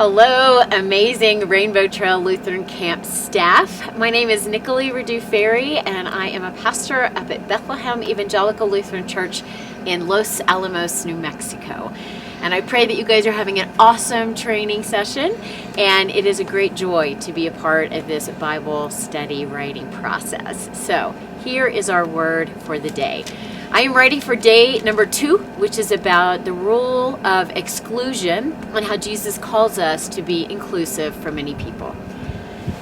Hello, amazing Rainbow Trail Lutheran Camp staff. My name is Nicolee Redu Ferry, and I am a pastor up at Bethlehem Evangelical Lutheran Church in Los Alamos, New Mexico. And I pray that you guys are having an awesome training session, and it is a great joy to be a part of this Bible study writing process. So here is our word for the day. I am writing for day number 2, which is about the rule of exclusion and how Jesus calls us to be inclusive for many people.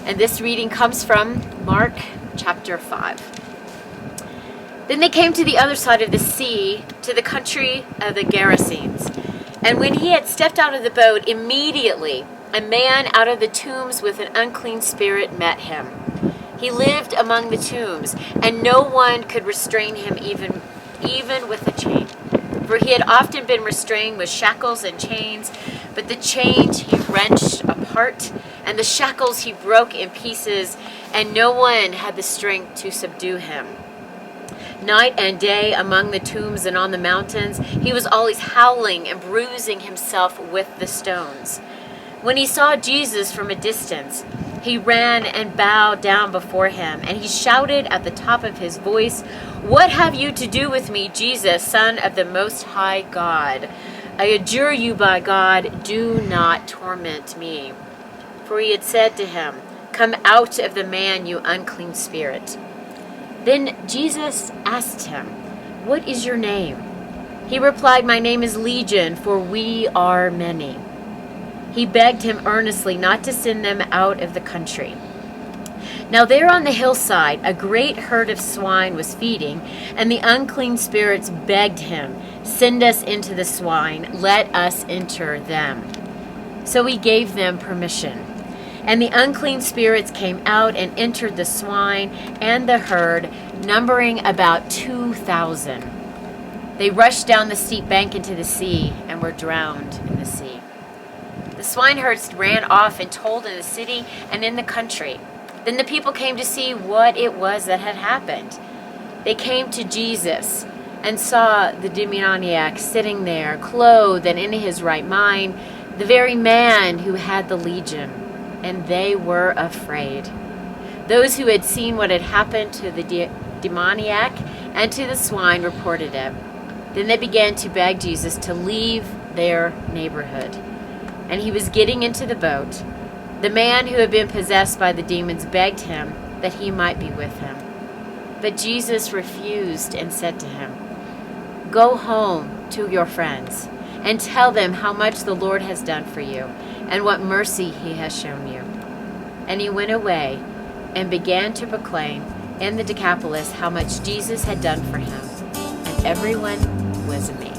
And this reading comes from Mark chapter 5. Then they came to the other side of the sea, to the country of the Gerasenes. And when he had stepped out of the boat, immediately a man out of the tombs with an unclean spirit met him. He lived among the tombs, and no one could restrain him even with a chain. For he had often been restrained with shackles and chains, but the chains he wrenched apart, and the shackles he broke in pieces, and no one had the strength to subdue him. Night and day among the tombs and on the mountains, he was always howling and bruising himself with the stones. When he saw Jesus from a distance, he ran and bowed down before him, and he shouted at the top of his voice, "What have you to do with me, Jesus, Son of the Most High God? I adjure you by God, do not torment me." For he had said to him, "Come out of the man, you unclean spirit." Then Jesus asked him, "What is your name?" He replied, "My name is Legion, for we are many." He begged him earnestly not to send them out of the country. Now there on the hillside a great herd of swine was feeding, and the unclean spirits begged him, "Send us into the swine, let us enter them." So he gave them permission. And the unclean spirits came out and entered the swine and the herd, numbering about 2,000. They rushed down the steep bank into the sea and were drowned in the sea. The swineherds ran off and told in the city and in the country. Then the people came to see what it was that had happened. They came to Jesus and saw the demoniac sitting there, clothed and in his right mind, the very man who had the legion, and they were afraid. Those who had seen what had happened to the demoniac and to the swine reported it. Then they began to beg Jesus to leave their neighborhood. And he was getting into the boat. The man who had been possessed by the demons begged him that he might be with him. But Jesus refused and said to him, "Go home to your friends and tell them how much the Lord has done for you and what mercy he has shown you." And he went away and began to proclaim in the Decapolis how much Jesus had done for him. And everyone was amazed.